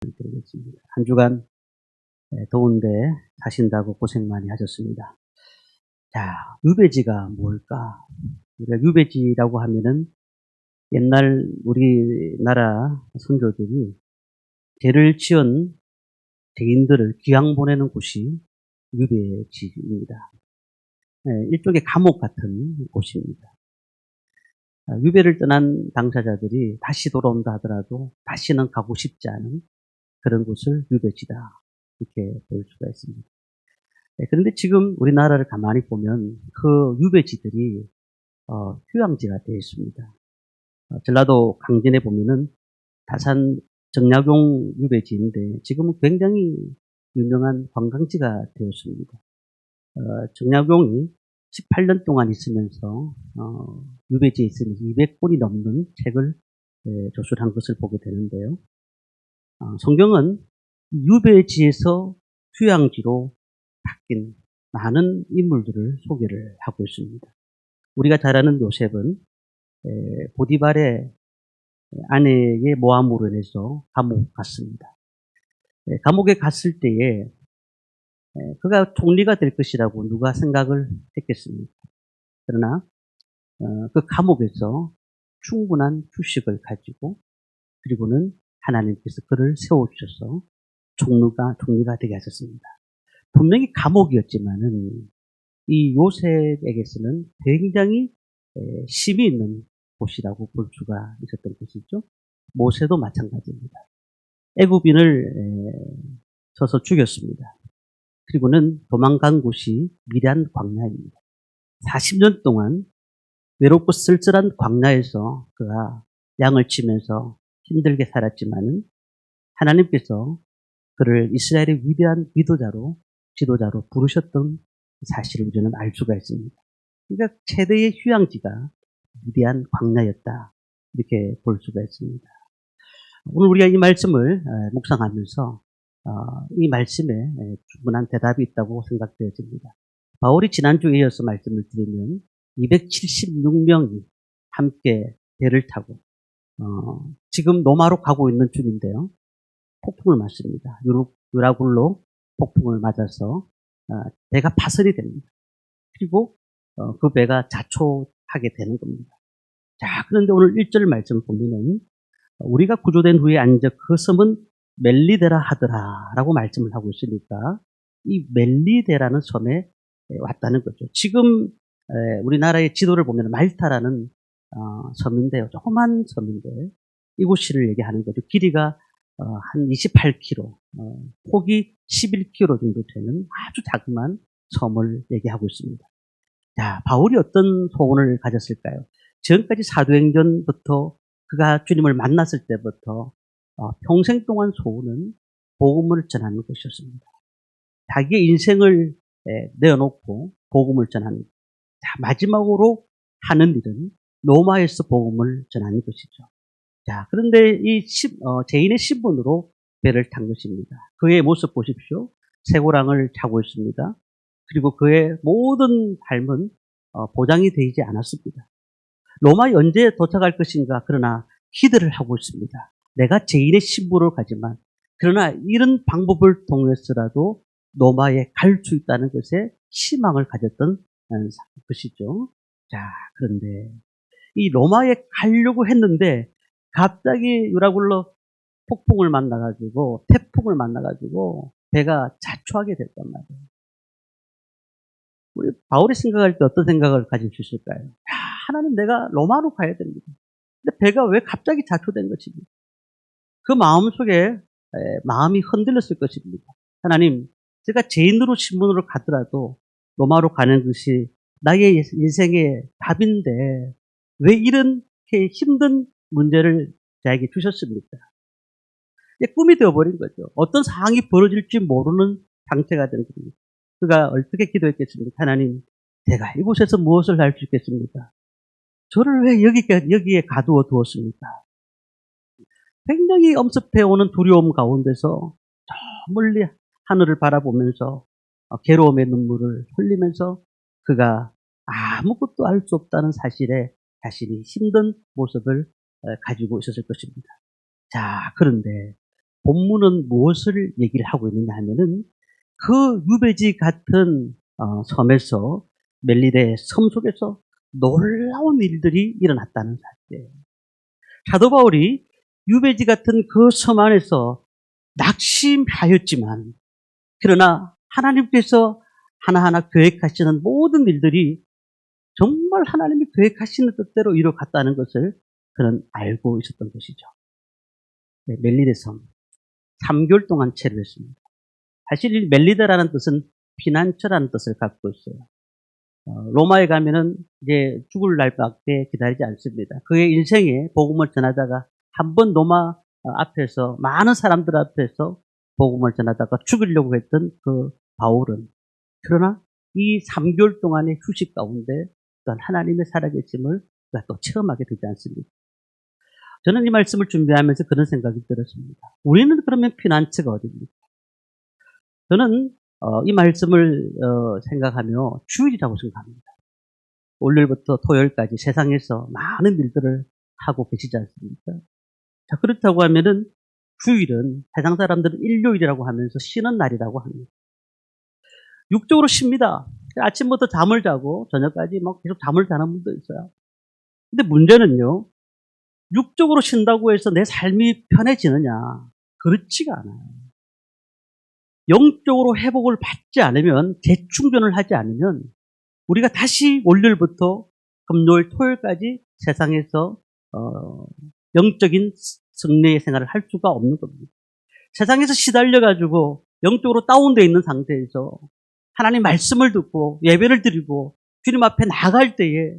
드리겠습니다. 한 주간 더운데 사신다고 고생 많이 하셨습니다. 자, 유배지가 뭘까? 우리가 유배지라고 하면은 옛날 우리나라 선조들이 죄를 지은 죄인들을 귀양 보내는 곳이 유배지입니다. 일종의 감옥 같은 곳입니다. 유배를 떠난 당사자들이 다시 돌아온다 하더라도 다시는 가고 싶지 않은 그런 곳을 유배지다, 이렇게 볼 수가 있습니다. 그런데 지금 우리나라를 가만히 보면 그 유배지들이 휴양지가 되어 있습니다. 전라도 강진에 보면은 다산 정약용 유배지인데 지금은 굉장히 유명한 관광지가 되었습니다. 정약용이 18년 동안 있으면서 유배지에 있으면서 200권이 넘는 책을 저술한 것을 보게 되는데요. 성경은 유배지에서 휴양지로 바뀐 많은 인물들을 소개를 하고 있습니다. 우리가 잘 아는 요셉은 보디발의 아내의 모함으로 인해서 감옥 갔습니다. 감옥에 갔을 때에 그가 총리가 될 것이라고 누가 생각을 했겠습니까? 그러나 그 감옥에서 충분한 휴식을 가지고 그리고는 하나님께서 그를 세워주셔서 총리가 되게 하셨습니다. 분명히 감옥이었지만은 이 요셉에게서는 굉장히 힘이 있는 곳이라고 볼 수가 있었던 것이죠. 모세도 마찬가지입니다. 애굽인을 쳐서 죽였습니다. 그리고는 도망간 곳이 미디안 광야입니다. 40년 동안 외롭고 쓸쓸한 광야에서 그가 양을 치면서 힘들게 살았지만은 하나님께서 그를 이스라엘의 위대한 지도자로 부르셨던 사실을 우리는 알 수가 있습니다. 그러니까 최대의 휴양지가 위대한 광야였다, 이렇게 볼 수가 있습니다. 오늘 우리가 이 말씀을 묵상하면서 이 말씀에 충분한 대답이 있다고 생각되어집니다. 바울이 지난주에 이어서 말씀을 드리면 276명이 함께 배를 타고 지금 로마로 가고 있는 중인데요. 폭풍을 맞습니다. 유라굴로 폭풍을 맞아서 배가 파손이 됩니다. 그리고 그 배가 자초하게 되는 겁니다. 자, 그런데 오늘 1절 말씀을 보면은 우리가 구조된 후에 앉아 그 섬은 멜리데라 하더라라고 말씀을 하고 있으니까 이 멜리데라는 섬에 왔다는 거죠. 지금 우리나라의 지도를 보면 말타라는 섬인데요. 조그만 섬인데 이곳을 얘기하는 거죠. 길이가 한 28km, 폭이 11km 정도 되는 아주 자그마한 섬을 얘기하고 있습니다. 자, 바울이 어떤 소원을 가졌을까요? 지금까지 사도행전부터 그가 주님을 만났을 때부터 평생 동안 소원은 복음을 전하는 것이었습니다. 자기의 인생을 내어놓고 복음을 전하는 것. 자, 마지막으로 하는 일은 로마에서 복음을 전하는 것이죠. 자, 그런데 이 죄인의 신분으로 배를 탄 것입니다. 그의 모습 보십시오. 쇠고랑을 차고 있습니다. 그리고 그의 모든 삶은 보장이 되지 않았습니다. 로마에 언제 도착할 것인가, 그러나 기대를 하고 있습니다. 내가 죄인의 신분으로 가지만 그러나 이런 방법을 통해서라도 로마에 갈 수 있다는 것에 희망을 가졌던 것이죠. 자, 그런데 이 로마에 가려고 했는데 갑자기 유라굴로 폭풍을 만나가지고 태풍을 만나가지고 배가 자초하게 됐단 말이에요. 우리 바울이 생각할 때 어떤 생각을 가질 수 있을까요? 야, 하나님, 내가 로마로 가야 됩니다. 근데 배가 왜 갑자기 자초된 것입니까? 그 마음속에 마음이 흔들렸을 것입니다. 하나님, 제가 죄인으로 신분으로 가더라도 로마로 가는 것이 나의 인생의 답인데 왜 이렇게 힘든 문제를 저에게 주셨습니까? 꿈이 되어버린 거죠. 어떤 상황이 벌어질지 모르는 상태가 된 겁니다. 그가 어떻게 기도했겠습니까? 하나님, 제가 이곳에서 무엇을 할 수 있겠습니까? 저를 왜 여기에 가두어 두었습니까? 굉장히 엄습해오는 두려움 가운데서 저 멀리 하늘을 바라보면서 괴로움의 눈물을 흘리면서 그가 아무것도 알 수 없다는 사실에 자신이 힘든 모습을 가지고 있었을 것입니다. 자, 그런데 본문은 무엇을 얘기를 하고 있느냐 하면은 그 유배지 같은 섬에서 멜리데 섬 속에서 놀라운 일들이 일어났다는 사실이에요. 사도 바울이 유배지 같은 그 섬 안에서 낙심하였지만 그러나 하나님께서 하나하나 계획하시는 모든 일들이 정말 하나님이 계획하시는 뜻대로 이루어갔다는 것을 그는 알고 있었던 것이죠. 네, 멜리데 섬 3개월 동안 체류했습니다. 사실 이 멜리데라는 뜻은 피난처라는 뜻을 갖고 있어요. 로마에 가면은 이제 죽을 날밖에 기다리지 않습니다. 그의 인생에 복음을 전하다가 한 번 로마 앞에서 많은 사람들 앞에서 복음을 전하다가 죽으려고 했던 그 바울은 그러나 이 3개월 동안의 휴식 가운데 또한 하나님의 살아계심을 그가 또 체험하게 되지 않습니까? 저는 이 말씀을 준비하면서 그런 생각이 들었습니다. 우리는 그러면 피난처가 어디입니까? 저는 이 말씀을 생각하며 주일이라고 생각합니다. 월요일부터 토요일까지 세상에서 많은 일들을 하고 계시지 않습니까? 자, 그렇다고 하면은 주일은 세상 사람들은 일요일이라고 하면서 쉬는 날이라고 합니다. 육적으로 쉽니다. 아침부터 잠을 자고 저녁까지 막 계속 잠을 자는 분도 있어요. 근데 문제는요, 육적으로 쉰다고 해서 내 삶이 편해지느냐? 그렇지가 않아요. 영적으로 회복을 받지 않으면, 재충전을 하지 않으면 우리가 다시 월요일부터 금요일, 토요일까지 세상에서 영적인 승리의 생활을 할 수가 없는 겁니다. 세상에서 시달려가지고 영적으로 다운되어 있는 상태에서 하나님 말씀을 듣고 예배를 드리고 주님 앞에 나갈 때에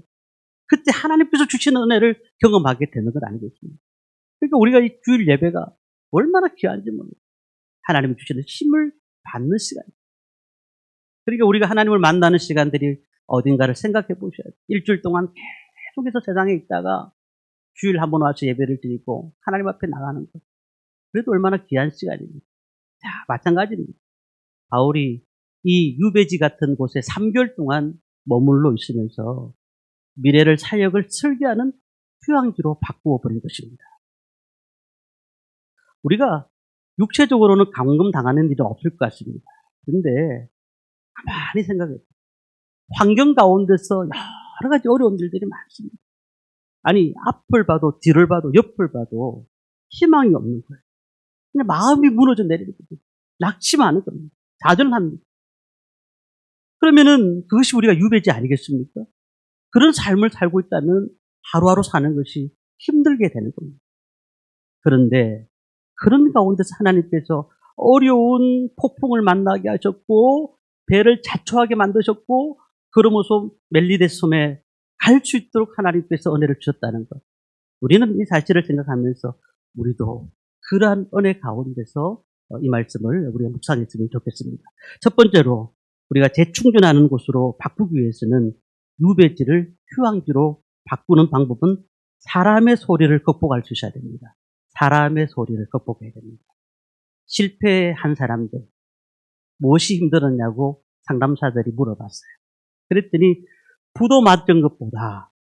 그때 하나님께서 주시는 은혜를 경험하게 되는 건 아니겠습니까? 그러니까 우리가 이 주일 예배가 얼마나 귀한지 모릅니다. 하나님이 주시는 힘을 받는 시간입니다. 그러니까 우리가 하나님을 만나는 시간들이 어딘가를 생각해 보셔야 돼요. 일주일 동안 계속해서 세상에 있다가 주일 한번 와서 예배를 드리고 하나님 앞에 나가는 것. 그래도 얼마나 귀한 시간입니다. 자, 마찬가지입니다. 바울이 이 유배지 같은 곳에 3개월 동안 머물러 있으면서 미래를 사역을 설계하는 휴양지로 바꾸어 버린 것입니다. 우리가 육체적으로는 감금당하는 일은 없을 것 같습니다. 그런데 가만히 생각해요. 환경 가운데서 여러 가지 어려운 일들이 많습니다. 아니, 앞을 봐도 뒤를 봐도 옆을 봐도 희망이 없는 거예요. 그냥 마음이 무너져 내리는 거예요. 낙심하는 겁니다. 좌절합니다. 그러면은 그것이 우리가 유배지 아니겠습니까? 그런 삶을 살고 있다면 하루하루 사는 것이 힘들게 되는 겁니다. 그런데 그런 가운데서 하나님께서 어려운 폭풍을 만나게 하셨고 배를 자초하게 만드셨고 그러면서 멜리데 섬에 갈 수 있도록 하나님께서 은혜를 주셨다는 것. 우리는 이 사실을 생각하면서 우리도 그러한 은혜 가운데서 이 말씀을 우리가 묵상했으면 좋겠습니다. 첫 번째로 우리가 재충전하는 곳으로 바꾸기 위해서는 유배지를 휴양지로 바꾸는 방법은 사람의 소리를 극복할 수 있어야 됩니다. 사람의 소리를 극복해야 됩니다. 실패한 사람들, 무엇이 힘들었냐고 상담사들이 물어봤어요. 그랬더니 부도 맞은 것보다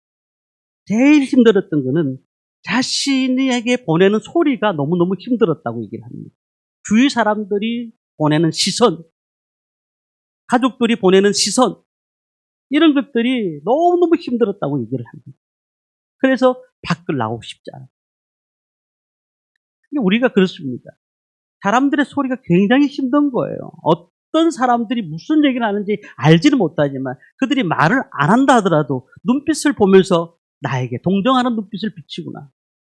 제일 힘들었던 거는 자신에게 보내는 소리가 너무너무 힘들었다고 얘기를 합니다. 주위 사람들이 보내는 시선, 가족들이 보내는 시선, 이런 것들이 너무너무 힘들었다고 얘기를 합니다. 그래서 밖을 나오고 싶지 않아요. 우리가 그렇습니다. 사람들의 소리가 굉장히 힘든 거예요. 어떤 사람들이 무슨 얘기를 하는지 알지는 못하지만 그들이 말을 안 한다 하더라도 눈빛을 보면서 나에게 동정하는 눈빛을 비치구나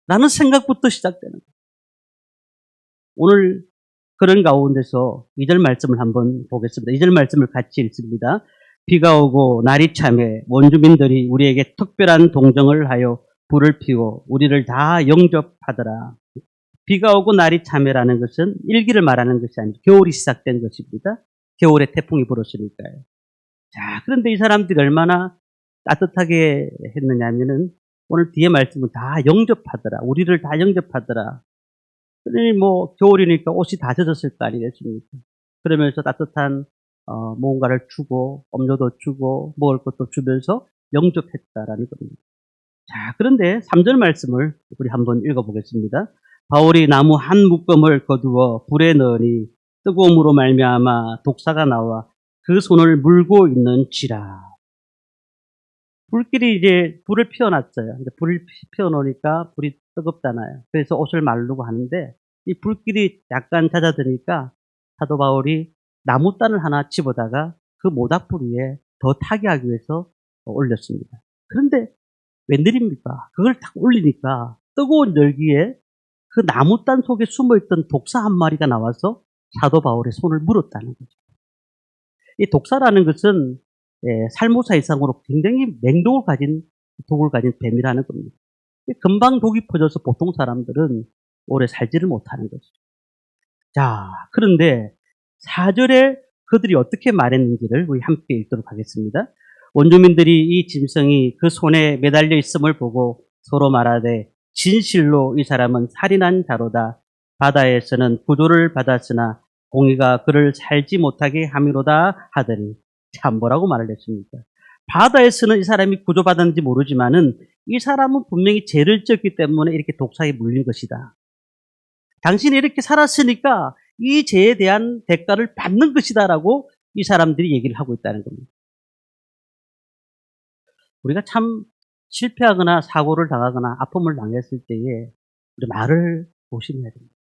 라는 생각부터 시작되는 거예요. 오늘 그런 가운데서 2절 말씀을 한번 보겠습니다. 2절 말씀을 같이 읽습니다. 비가 오고 날이 참해 원주민들이 우리에게 특별한 동정을 하여 불을 피워 우리를 다 영접하더라. 비가 오고 날이 참해라는 것은 일기를 말하는 것이 아니고 겨울이 시작된 것입니다. 겨울에 태풍이 불었으니까요. 자, 그런데 이 사람들이 얼마나 따뜻하게 했느냐 하면은 오늘 뒤에 말씀은 다 영접하더라. 우리를 다 영접하더라. 그러니 뭐 겨울이니까 옷이 다 젖었을 거 아니겠습니까? 그러면서 따뜻한 뭔가를 주고 음료도 주고 먹을 것도 주면서 영접했다라는 겁니다. 자, 그런데 3절 말씀을 우리 한번 읽어보겠습니다. 바울이 나무 한 묶음을 거두어 불에 넣으니 뜨거움으로 말미암아 독사가 나와 그 손을 물고 있는지라. 불길이 이제 불을 피워놨어요. 근데 불을 피워놓으니까 불이 뜨겁잖아요. 그래서 옷을 마르고 하는데 이 불길이 약간 잦아드니까 사도 바울이 나무단을 하나 집어다가 그 모닥불 위에 더 타게 하기 위해서 올렸습니다. 그런데 웬일입니까? 그걸 탁 올리니까 뜨거운 열기에 그 나무단 속에 숨어있던 독사 한 마리가 나와서 사도 바울의 손을 물었다는 거죠. 이 독사라는 것은 살모사 이상으로 굉장히 맹독을 가진 독을 가진 뱀이라는 겁니다. 금방 독이 퍼져서 보통 사람들은 오래 살지를 못하는 거죠. 자, 그런데 4절에 그들이 어떻게 말했는지를 우리 함께 읽도록 하겠습니다. 원주민들이 이 짐승이 그 손에 매달려 있음을 보고 서로 말하되 진실로 이 사람은 살인한 자로다. 바다에서는 구조를 받았으나 공의가 그를 살지 못하게 함이로다 하더니 참 뭐라고 말을 했습니까? 바다에서는 이 사람이 구조받았는지 모르지만은 이 사람은 분명히 죄를 지었기 때문에 이렇게 독사에 물린 것이다. 당신이 이렇게 살았으니까 이 죄에 대한 대가를 받는 것이다라고 이 사람들이 얘기를 하고 있다는 겁니다. 우리가 참 실패하거나 사고를 당하거나 아픔을 당했을 때에 우리 말을 조심해야 됩니다.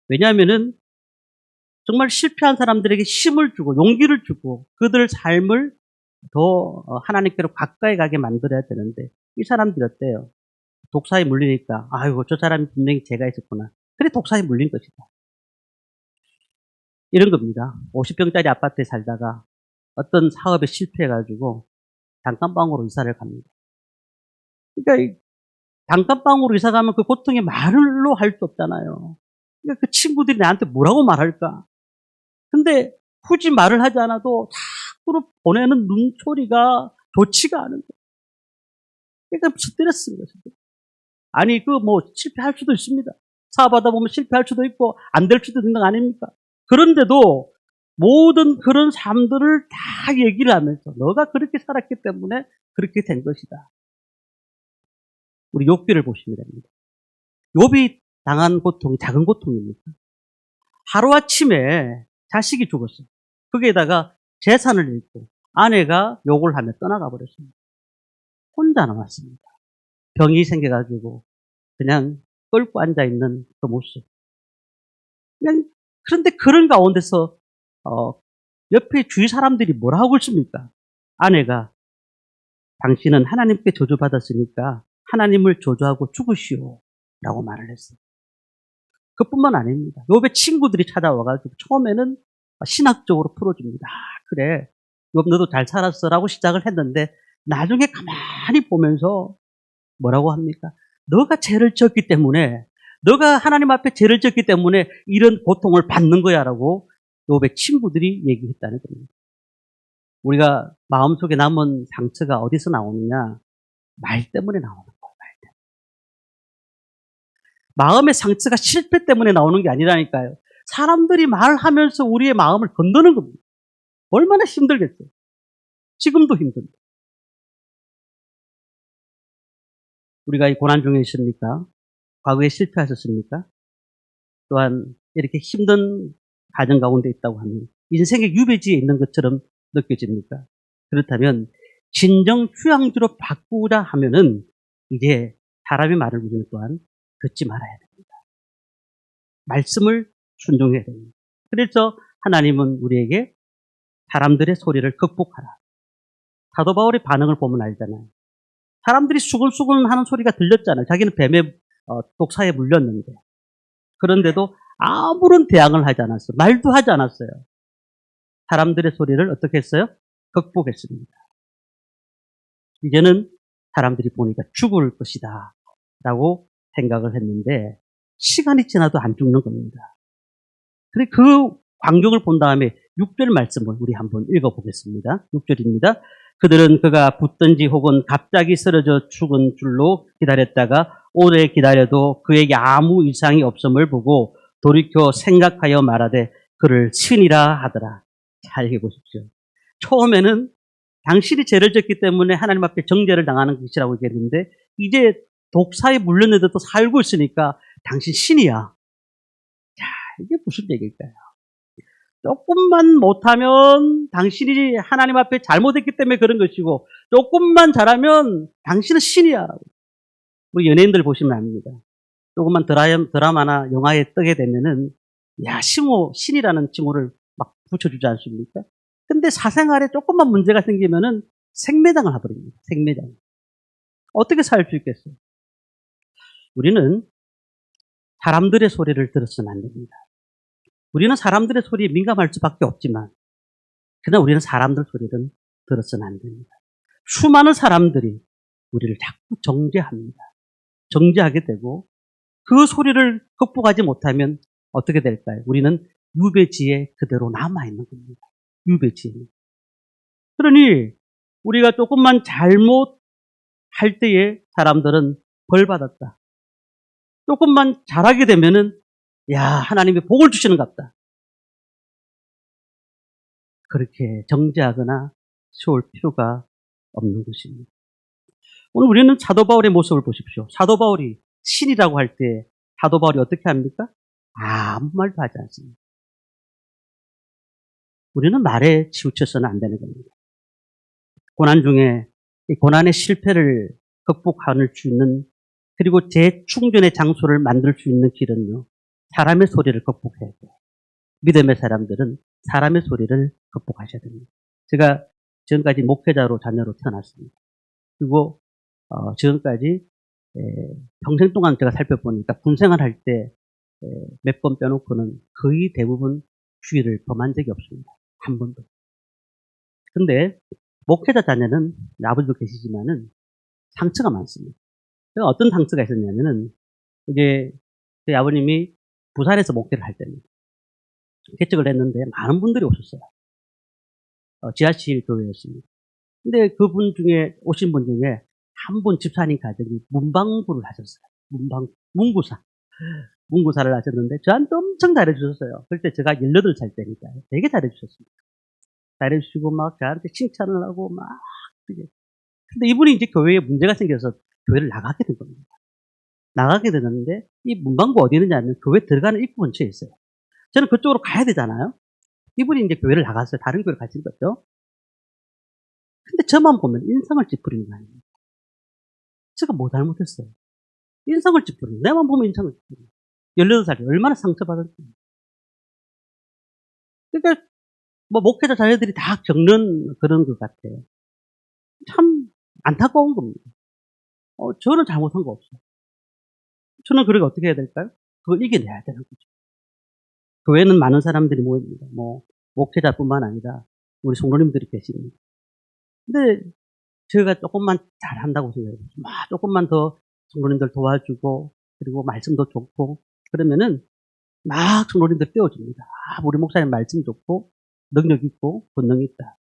왜냐하면은 정말 실패한 사람들에게 힘을 주고 용기를 주고 그들 삶을 더 하나님께로 가까이 가게 만들어야 되는데 이 사람들이 어때요? 독사에 물리니까 아이고 저 사람이 분명히 죄가 있었구나. 그래 독사에 물린 것이다. 이런 겁니다. 50평짜리 아파트에 살다가 어떤 사업에 실패해가지고 단칸방으로 이사를 갑니다. 그러니까 단칸방으로 이사 가면 그 고통의 말로 할 수 없잖아요. 그러니까 그 친구들이 나한테 뭐라고 말할까? 근데 굳이 말을 하지 않아도 자꾸 보내는 눈초리가 좋지가 않은 거예요. 그러니까 스트레스인 거죠. 아니, 실패할 수도 있습니다. 사업하다 보면 실패할 수도 있고, 안 될 수도 있는 거 아닙니까? 그런데도 모든 그런 삶들을 다 얘기를 하면서 너가 그렇게 살았기 때문에 그렇게 된 것이다. 우리 욥기를 보시면 됩니다. 욥이 당한 고통이 작은 고통입니까? 하루아침에 자식이 죽었어요. 거기에다가 재산을 잃고 아내가 욕을 하며 떠나가 버렸습니다. 혼자 남았습니다. 병이 생겨가지고 그냥 끌고 앉아있는 그 모습. 그런데 그런 가운데서 옆에 주위 사람들이 뭐라 하고 있습니까? 아내가 당신은 하나님께 저주받았으니까 하나님을 저주하고 죽으시오 라고 말을 했어요. 그뿐만 아닙니다. 욥의 친구들이 찾아와가지고 처음에는 신학적으로 풀어줍니다. 그래, 욥 너도 잘 살았어 라고 시작을 했는데 나중에 가만히 보면서 뭐라고 합니까? 너가 죄를 지었기 때문에 너가 하나님 앞에 죄를 지었기 때문에 이런 고통을 받는 거야 라고 욥의 친구들이 얘기했다는 겁니다. 우리가 마음속에 남은 상처가 어디서 나오느냐? 말 때문에 나오는 거예요. 말 때문에. 마음의 상처가 실패 때문에 나오는 게 아니라니까요. 사람들이 말하면서 우리의 마음을 건드는 겁니다. 얼마나 힘들겠어요. 지금도 힘듭니다. 우리가 이 고난 중에 있습니까? 과거에 실패하셨습니까? 또한 이렇게 힘든 가정 가운데 있다고 하면 인생의 유배지에 있는 것처럼 느껴집니까? 그렇다면 진정 휴양지로 바꾸자 하면은 이제 사람의 말을 우리는 또한 듣지 말아야 됩니다. 말씀을 순종해야 됩니다. 그래서 하나님은 우리에게 사람들의 소리를 극복하라. 사도 바울의 반응을 보면 알잖아요. 사람들이 수근수근 하는 소리가 들렸잖아요. 자기는 뱀의 독사에 물렸는데. 그런데도 아무런 대항을 하지 않았어요. 말도 하지 않았어요. 사람들의 소리를 어떻게 했어요? 극복했습니다. 이제는 사람들이 보니까 죽을 것이다 라고 생각을 했는데 시간이 지나도 안 죽는 겁니다. 그래 그 광경을 본 다음에 6절 말씀을 우리 한번 읽어보겠습니다. 6절입니다. 그들은 그가 붙든지 혹은 갑자기 쓰러져 죽은 줄로 기다렸다가 오래 기다려도 그에게 아무 이상이 없음을 보고 돌이켜 생각하여 말하되 그를 신이라 하더라. 잘 읽어보십시오. 처음에는 당신이 죄를 졌기 때문에 하나님 앞에 정죄를 당하는 것이라고 얘기했는데 이제 독사에 물렸는데도 살고 있으니까 당신 신이야. 자, 이게 무슨 얘기일까요? 조금만 못하면 당신이 하나님 앞에 잘못했기 때문에 그런 것이고 조금만 잘하면 당신은 신이야. 우리 연예인들 보시면 압니다. 조금만 드라마나 영화에 뜨게 되면은 야, 신이라는 칭호를 막 붙여주지 않습니까? 근데 사생활에 조금만 문제가 생기면은 생매장을 해버립니다. 생매장. 어떻게 살 수 있겠어요? 우리는 사람들의 소리를 들어서는 안 됩니다. 우리는 사람들의 소리에 민감할 수밖에 없지만 그러나 우리는 사람들 소리는 들어서는 안 됩니다. 수많은 사람들이 우리를 자꾸 정죄합니다. 정죄하게 되고 그 소리를 극복하지 못하면 어떻게 될까요? 우리는 유배지에 그대로 남아있는 겁니다. 유배지에. 그러니 우리가 조금만 잘못할 때에 사람들은 벌 받았다. 조금만 잘하게 되면은 야, 하나님이 복을 주시는갑다. 그렇게 정죄하거나 세울 필요가 없는 것입니다. 오늘 우리는 사도 바울의 모습을 보십시오. 사도 바울이 신이라고 할 때 사도 바울이 어떻게 합니까? 아무 말도 하지 않습니다. 우리는 말에 치우쳐서는 안 되는 겁니다. 고난 중에 이 고난의 실패를 극복할 수 있는 그리고 재충전의 장소를 만들 수 있는 길은요. 사람의 소리를 극복해야 돼요. 믿음의 사람들은 사람의 소리를 극복하셔야 됩니다. 제가 지금까지 목회자로 자녀로 태어났습니다. 그리고 지금까지 평생 동안 제가 살펴보니까 군생활할 때 몇 번 빼놓고는 거의 대부분 주의를 범한 적이 없습니다. 한 번도. 근데 목회자 자녀는 아버지도 계시지만은 상처가 많습니다. 제가 어떤 상처가 있었냐면은 이제 저희 아버님이 부산에서 목회를 할 때입니다. 개척을 했는데 많은 분들이 오셨어요. 지하실 교회였습니다. 근데 그분 중에 오신 분 중에 한 분 집사님 가정이 문방구를 하셨어요. 문구사를 하셨는데 저한테 엄청 잘해주셨어요. 그때 제가 18살 때니까요. 되게 잘해주셨습니다. 잘해주시고 막 저한테 칭찬을 하고 막 근데 이분이 이제 교회에 문제가 생겨서 교회를 나가게 된 겁니다. 나가게 되는데 이 문방구 어디 있느냐면 교회 들어가는 입구 근처에 있어요. 저는 그쪽으로 가야 되잖아요. 이분이 이제 교회를 나갔어요. 다른 교회를 가신 거죠. 근데 저만 보면 인상을 찌푸리는 거 아닙니까? 제가 뭐 잘못했어요? 인상을 찌푸리는 내만 보면 인상을 찌푸리는 18살이 얼마나 상처받았지. 그러니까 뭐 목회자 자녀들이 다 겪는 그런 것 같아요. 참 안타까운 겁니다. 저는 잘못한 거 없어요. 저는 그렇게 어떻게 해야 될까요? 그걸 이겨내야 되는 거죠. 교회는 많은 사람들이 모입니다. 뭐 목회자뿐만 아니라 우리 성도님들이 계십니다. 근데 제가 조금만 잘한다고 생각해요. 조금만 더 성도님들 도와주고 그리고 말씀도 좋고 그러면은 막 성도님들 떼어줍니다. 우리 목사님 말씀 좋고 능력 있고 권능 있다.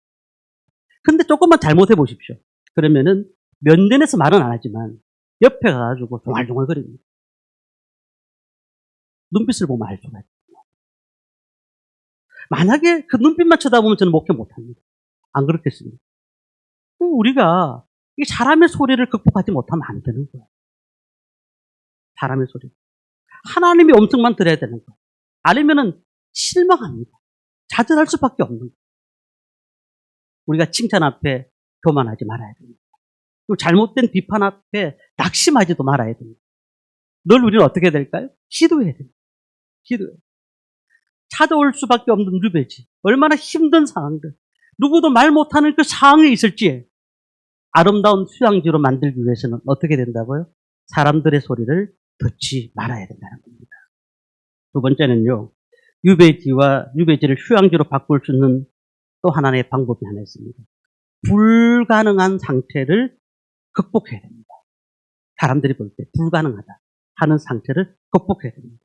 근데 조금만 잘못해 보십시오. 그러면은 면전에서 말은 안 하지만 옆에 가가지고 종알종알거립니다. 눈빛을 보면 알 수가 있어요. 만약에 그 눈빛만 쳐다보면 저는 목회 못합니다. 안 그렇겠습니까? 우리가 이 사람의 소리를 극복하지 못하면 안 되는 거예요. 사람의 소리. 하나님의 음성만 들어야 되는 거예요. 아니면은 실망합니다. 좌절할 수밖에 없는 거예요. 우리가 칭찬 앞에 교만하지 말아야 됩니다. 그리고 잘못된 비판 앞에 낙심하지도 말아야 됩니다. 늘 우리는 어떻게 해야 될까요? 기도해야 됩니다. 기도해야 됩니다. 찾아올 수밖에 없는 유배지. 얼마나 힘든 상황들. 누구도 말 못하는 그 상황에 있을지 아름다운 휴양지로 만들기 위해서는 어떻게 된다고요? 사람들의 소리를 듣지 말아야 된다는 겁니다. 두 번째는요. 유배지를 휴양지로 바꿀 수 있는 또 하나의 방법이 하나 있습니다. 불가능한 상태를 극복해야 됩니다. 사람들이 볼 때 불가능하다 하는 상태를 극복해야 됩니다.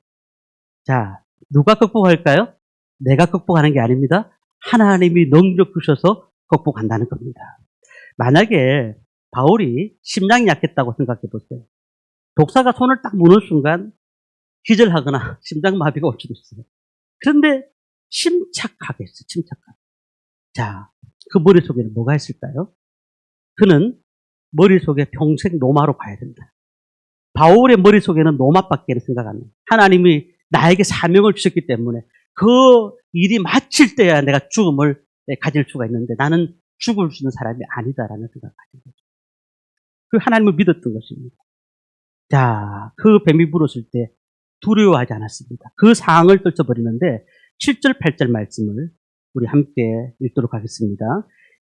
자, 누가 극복할까요? 내가 극복하는 게 아닙니다. 하나님이 능력 주셔서 극복한다는 겁니다. 만약에 바울이 심장이 약했다고 생각해 보세요. 독사가 손을 딱 무는 순간 기절하거나 심장마비가 올 수도 있어요. 그런데 침착하게 했어요. 침착하게. 자, 그 머릿속에는 뭐가 있을까요? 그는 머릿속에 평생 로마로 가야 된다. 바울의 머릿속에는 노맛밖에 생각 안 나요. 하나님이 나에게 사명을 주셨기 때문에 그 일이 마칠 때야 내가 죽음을 가질 수가 있는데 나는 죽을 수 있는 사람이 아니다라는 생각을 가진 거죠. 그 하나님을 믿었던 것입니다. 자, 그 뱀이 물었을 때 두려워하지 않았습니다. 그 상황을 떨쳐버리는데 7절, 8절 말씀을 우리 함께 읽도록 하겠습니다.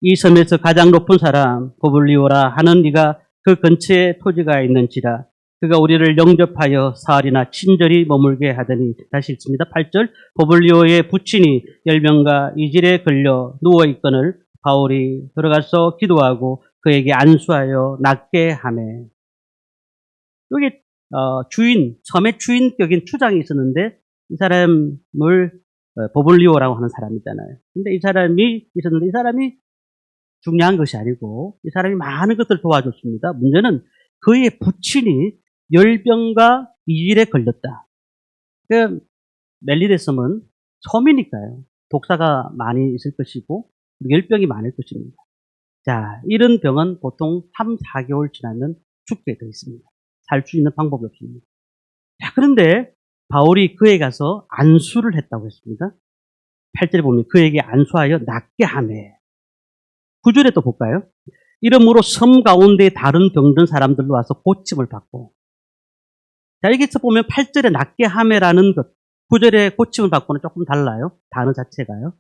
이 섬에서 가장 높은 사람 보블리오라 하는 네가 그 근처에 토지가 있는지라 그가 우리를 영접하여 사흘이나 친절히 머물게 하더니 다시 읽습니다. 8절 보블리오의 부친이 10명과 이질에 걸려 누워있거늘 바울이 들어가서 기도하고 그에게 안수하여 낫게 하매 여기 주인, 섬의 주인격인 추장이 있었는데 이 사람을 보블리오라고 하는 사람이잖아요. 근데 이 사람이 있었는데 이 사람이 중요한 것이 아니고 이 사람이 많은 것들을 도와줬습니다. 문제는 그의 부친이 열병과 이질에 걸렸다. 그 멜리데 섬은 섬이니까요. 독사가 많이 있을 것이고 열병이 많을 것입니다. 자, 이런 병은 보통 3, 4개월 지나면 죽게 되어 있습니다. 살 수 있는 방법이 없습니다. 자, 그런데 바울이 그에 가서 안수를 했다고 했습니다. 8절에 보면 그에게 안수하여 낫게 하매 9절에 또 볼까요? 이러므로 섬 가운데 다른 병든 사람들로 와서 고침을 받고 자, 여기서 보면 8절에 낫게 하매라는 것 9절에 고침을 받고는 조금 달라요. 단어 자체가요.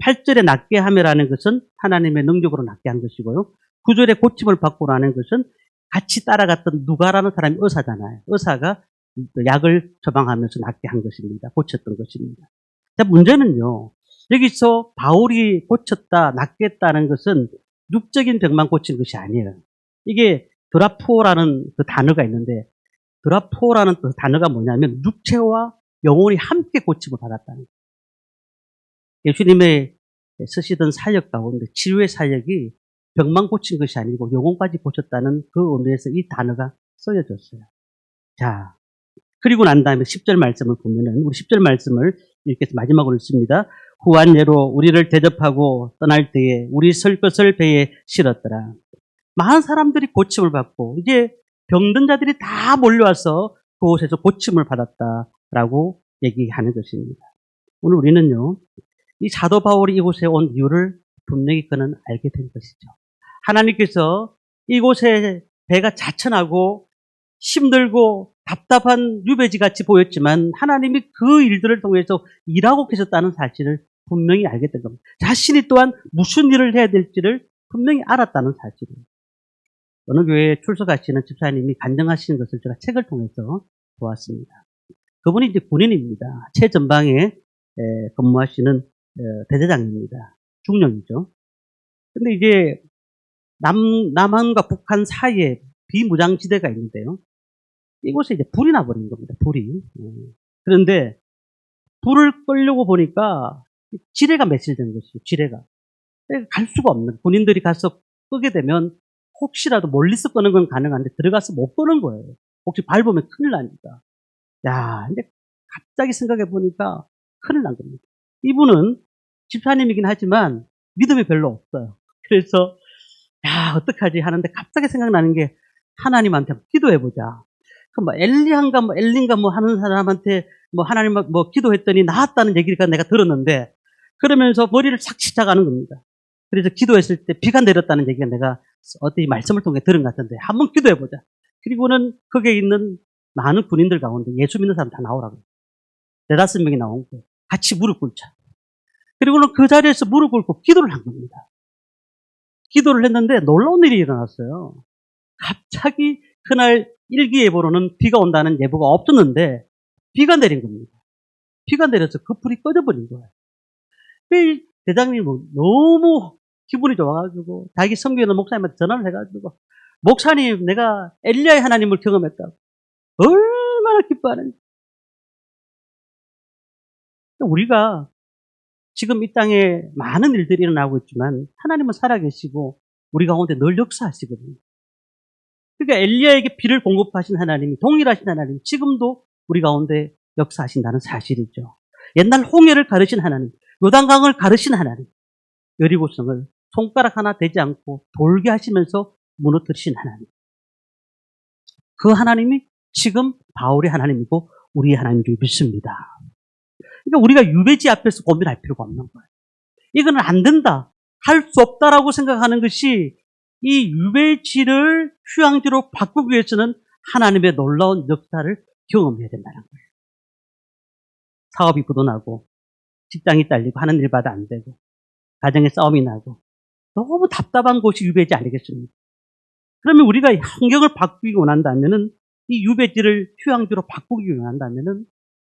8절에 낫게 하매라는 것은 하나님의 능력으로 낫게 한 것이고요. 9절에 고침을 받고라는 것은 같이 따라갔던 누가라는 사람이 의사잖아요. 의사가 약을 처방하면서 낫게 한 것입니다. 고쳤던 것입니다. 자, 문제는요. 여기서 바울이 고쳤다, 낫게 했다는 것은 육적인 병만 고친 것이 아니에요. 이게 드라포라는 그 단어가 있는데 드라포라는 그 단어가 뭐냐면 육체와 영혼이 함께 고침을 받았다는 거예요. 예수님의 쓰시던 사역 가운데 치유의 사역이 병만 고친 것이 아니고 영혼까지 고쳤다는 그 의미에서 이 단어가 쓰여졌어요. 자, 그리고 난 다음에 10절 말씀을 보면은 우리 10절 말씀을 이렇게 마지막으로 읽습니다. 후한 예로 우리를 대접하고 떠날 때에 우리 설 것을 배에 실었더라. 많은 사람들이 고침을 받고 이제 병든 자들이 다 몰려와서 그곳에서 고침을 받았다라고 얘기하는 것입니다. 오늘 우리는요. 이 사도 바울이 이곳에 온 이유를 분명히 그는 알게 된 것이죠. 하나님께서 이곳에 배가 자천하고 힘들고 답답한 유배지 같이 보였지만 하나님이 그 일들을 통해서 일하고 계셨다는 사실을 분명히 알게 된 겁니다. 자신이 또한 무슨 일을 해야 될지를 분명히 알았다는 사실이에요. 어느 교회에 출석하시는 집사님이 간증하시는 것을 제가 책을 통해서 보았습니다. 그분이 이제 군인입니다. 최전방에 근무하시는 대대장입니다. 중령이죠. 근데 이제 남한과 북한 사이에 비무장지대가 있는데요. 이곳에 이제 불이 나버린 겁니다. 불이. 그런데 불을 끌려고 보니까 지뢰가 매실된 것이죠. 지뢰가. 갈 수가 없는. 군인들이 가서 끄게 되면 혹시라도 멀리서 끄는 건 가능한데 들어가서 못 끄는 거예요. 혹시 밟으면 큰일 나니까. 야, 근데 갑자기 생각해 보니까 큰일 난 겁니다. 이분은 집사님이긴 하지만 믿음이 별로 없어요. 그래서 야, 어떡하지 하는데 갑자기 생각나는 게 하나님한테 기도해보자. 뭐 엘리한가 뭐 엘린가 뭐 하는 사람한테 뭐 하나님 뭐 기도했더니 나았다는 얘기가 내가 들었는데 그러면서 머리를 싹 치자가는 겁니다. 그래서 기도했을 때 비가 내렸다는 얘기가 내가 어떤 말씀을 통해 들은 것 같은데 한번 기도해보자. 그리고는 거기에 있는 많은 군인들 가운데 예수 믿는 사람 다 나오라고. 4-5명이 나온 거예요. 같이 무릎 꿇자. 그리고는 그 자리에서 무릎 꿇고 기도를 한 겁니다. 기도를 했는데 놀라운 일이 일어났어요. 갑자기 그날 일기예보로는 비가 온다는 예보가 없었는데 비가 내린 겁니다. 비가 내려서 그 불이 꺼져버린 거예요. 대장님이 너무 기분이 좋아가지고 자기 섬기는 목사님한테 전화를 해가지고 목사님 내가 엘리야의 하나님을 경험했다고. 얼마나 기뻐하는지. 우리가 지금 이 땅에 많은 일들이 일어나고 있지만 하나님은 살아계시고 우리 가운데 늘 역사하시거든요. 그러니까 엘리야에게 비를 공급하신 하나님이 동일하신 하나님 지금도 우리 가운데 역사하신다는 사실이죠. 옛날 홍해를 가르신 하나님, 요단강을 가르신 하나님, 여리고성을 손가락 하나 되지 않고 돌게 하시면서 무너뜨리신 하나님. 그 하나님이 지금 바울의 하나님이고 우리의 하나님 줄 믿습니다. 그러니까 우리가 유배지 앞에서 고민할 필요가 없는 거예요. 이거는 안 된다, 할 수 없다라고 생각하는 것이 이 유배지를 휴양지로 바꾸기 위해서는 하나님의 놀라운 역사를 경험해야 된다는 거예요. 사업이 부도나고 직장이 딸리고 하는 일마다 안 되고 가정에 싸움이 나고 너무 답답한 곳이 유배지 아니겠습니까? 그러면 우리가 환경을 바꾸기 원한다면은 이 유배지를 휴양지로 바꾸기 원한다면은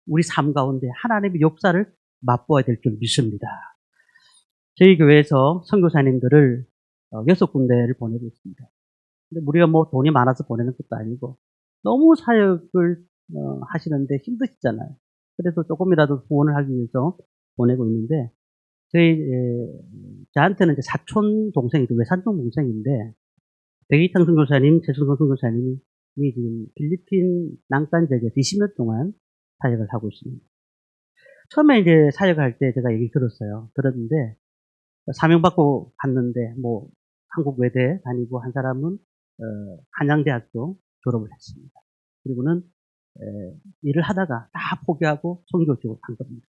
우리 삶 가운데 하나님의 역사를 맛보아야 될 줄 믿습니다. 저희 교회에서 선교사님들을 6군데를 보내고 있습니다. 근데 우리가 뭐 돈이 많아서 보내는 것도 아니고 너무 사역을 하시는데 힘드시잖아요. 그래서 조금이라도 후원을 하기 위해서 보내고 있는데 저한테는 이제 사촌 동생이죠. 외삼촌 동생인데 백이탕 선교사님, 최순건 선교사님이 지금 필리핀 난간 지역에서 20년 동안 사역을 하고 있습니다. 처음에 이제 사역을 할 때 제가 얘기 들었어요. 들었는데 사명받고 갔는데 뭐 한국 외대 다니고 한 사람은 한양대학교 졸업을 했습니다. 그리고는 일을 하다가 다 포기하고 선교 쪽으로 간 겁니다.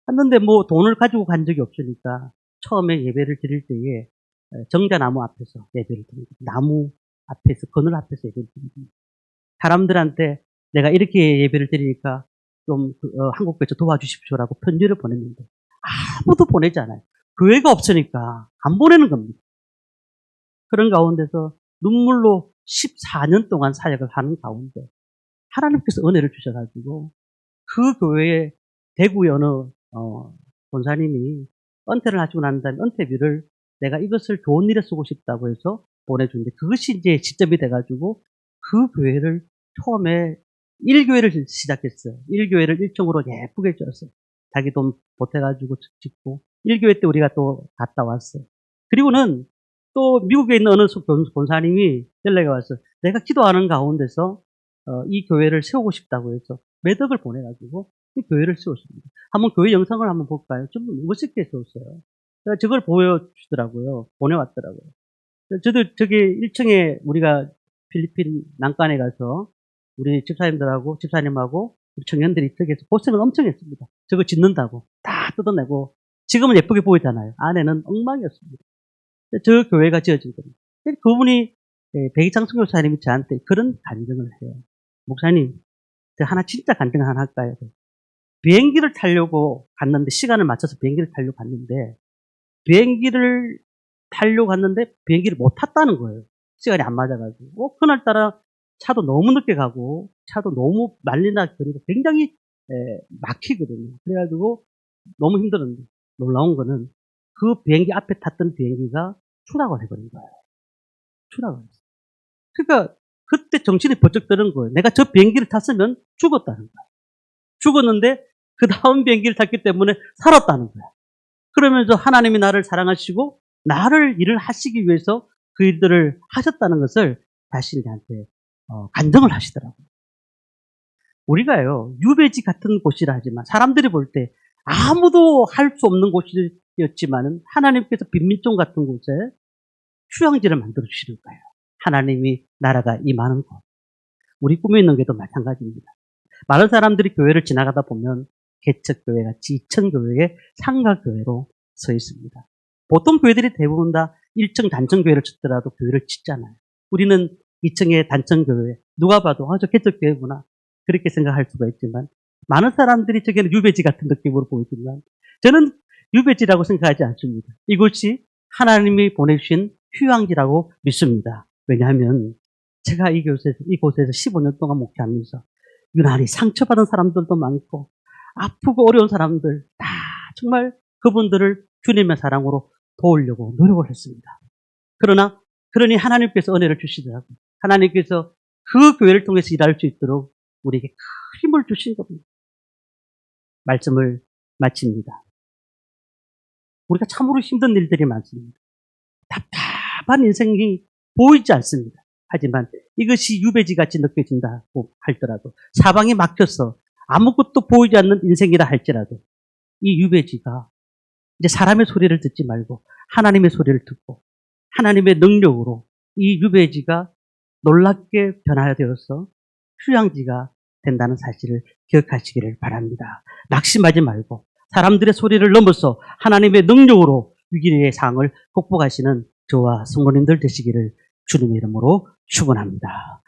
갔는데 뭐 돈을 가지고 간 적이 없으니까 처음에 예배를 드릴 때에 정자나무 앞에서 예배를 드립니다. 나무 앞에서, 그늘 앞에서 예배를 드립니다. 사람들한테 내가 이렇게 예배를 드리니까 좀 한국교회에서 도와주십시오라고 편지를 보냈는데 아무도 보내지 않아요. 교회가 없으니까 안 보내는 겁니다. 그런 가운데서 눈물로 14년 동안 사역을 하는 가운데 하나님께서 은혜를 주셔가지고 그 교회에 대구의 어느 권사님이 은퇴를 하시고 난 다음에 은퇴비를 내가 이것을 좋은 일에 쓰고 싶다고 해서 보내주는데 그것이 이제 시점이 돼가지고 그 교회를 처음에 1교회를 시작했어요. 1교회를 1층으로 예쁘게 지었어요. 자기 돈 보태가지고 짓고 1교회 때 우리가 또 갔다 왔어요. 그리고는 또 미국에 있는 어느 권사님이 연락이 왔어요. 내가 기도하는 가운데서 이 교회를 세우고 싶다고 해서 매덕을 보내가지고 이 교회를 세웠습니다. 한번 교회 영상을 한번 볼까요? 좀 멋있게 세웠어요. 저걸 보여주더라고요. 보내왔더라고요. 저도 저기 1층에 우리가 필리핀 난간에 가서 우리 집사님하고 우리 청년들이 저기서 고생을 엄청 했습니다. 저거 짓는다고 다 뜯어내고 지금은 예쁘게 보이잖아요. 안에는 엉망이었습니다. 저 교회가 지어진 겁니다. 그분이 백이창 선교사님이 저한테 그런 간증을 해요. 목사님, 저 하나 진짜 간증 하나 할까요? 비행기를 타려고 갔는데 시간을 맞춰서 비행기를 타려고 갔는데 비행기를 못 탔다는 거예요. 시간이 안 맞아가지고. 그날따라 차도 너무 늦게 가고 차도 너무 난리나 거리고 굉장히 막히거든요. 그래가지고 너무 힘들었는데 놀라운 거는 그 비행기 앞에 탔던 비행기가 추락을 해버린 거예요. 추락을 했어요. 그러니까 그때 정신이 번쩍 드는 거예요. 내가 저 비행기를 탔으면 죽었다는 거예요. 죽었는데 그 다음 비행기를 탔기 때문에 살았다는 거예요. 그러면서 하나님이 나를 사랑하시고 나를 일을 하시기 위해서 그 일들을 하셨다는 것을 자신한테 간증을 하시더라고요. 우리가요, 유배지 같은 곳이라 하지만 사람들이 볼 때 아무도 할 수 없는 곳이었지만 하나님께서 빈민촌 같은 곳에 휴양지를 만들어 주시는 거예요. 하나님이 나라가 임하는 곳. 우리 꿈에 있는 게도 마찬가지입니다. 많은 사람들이 교회를 지나가다 보면 개척교회가 지천교회의 상가교회로 서 있습니다. 보통 교회들이 대부분 다 1층 단층교회를 짓더라도 교회를 짓잖아요. 우리는 2층의 단층교회, 누가 봐도 저 개척교회구나 그렇게 생각할 수가 있지만 많은 사람들이 저게는 유배지 같은 느낌으로 보이지만 저는 유배지라고 생각하지 않습니다. 이곳이 하나님이 보내주신 휴양지라고 믿습니다. 왜냐하면 제가 이곳에서 15년 동안 목회하면서 유난히 상처받은 사람들도 많고 아프고 어려운 사람들 다 정말 그분들을 주님의 사랑으로 도우려고 노력을 했습니다. 그러니 하나님께서 은혜를 주시더라고요. 하나님께서 그 교회를 통해서 일할 수 있도록 우리에게 큰 힘을 주신 겁니다. 말씀을 마칩니다. 우리가 참으로 힘든 일들이 많습니다. 답답한 인생이 보이지 않습니다. 하지만 이것이 유배지같이 느껴진다고 할더라도 사방이 막혀서 아무것도 보이지 않는 인생이라 할지라도 이 유배지가 이제 사람의 소리를 듣지 말고 하나님의 소리를 듣고 하나님의 능력으로 이 유배지가 놀랍게 변화되어서 휴양지가 된다는 사실을 기억하시기를 바랍니다. 낙심하지 말고 사람들의 소리를 넘어서 하나님의 능력으로 위기의 상황을 극복하시는 저와 성도님들 되시기를 주님의 이름으로 축원합니다.